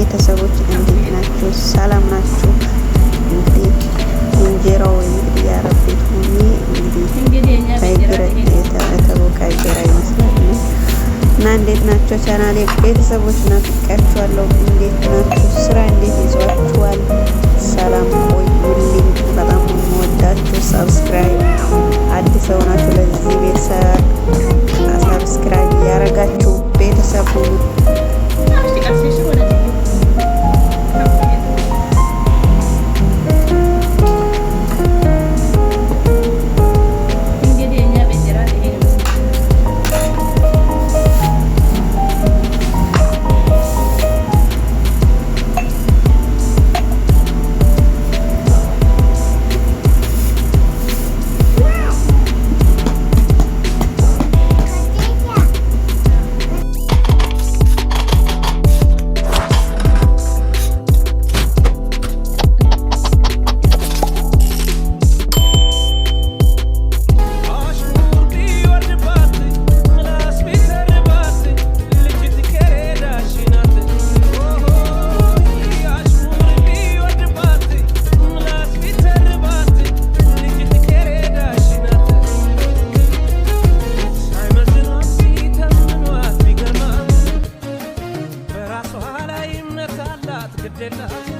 ቤተሰቦች እንዴት ናችሁ? ሰላም ናችሁ? እንግዲህ እንጀራው እንግዲህ የአረብ ቤት ሆኜ እንግዲህ የተቦካ እንጀራ ይመስላል እና እንዴት ናቸው ቻናሌ ቤተሰቦች? ናፍቄያችኋለሁ። እንዴት ናችሁ? ስራ እንዴት ይዟችኋል? ሰላም ቆዩልኝ። በጣም የምወዳችሁ ሰብስክራይብ አዲስ ሆናችሁ ለዚህ ቤተሰብ ሰብስክራይብ ያረጋችሁ ቤተሰብ ሁኑ። Did not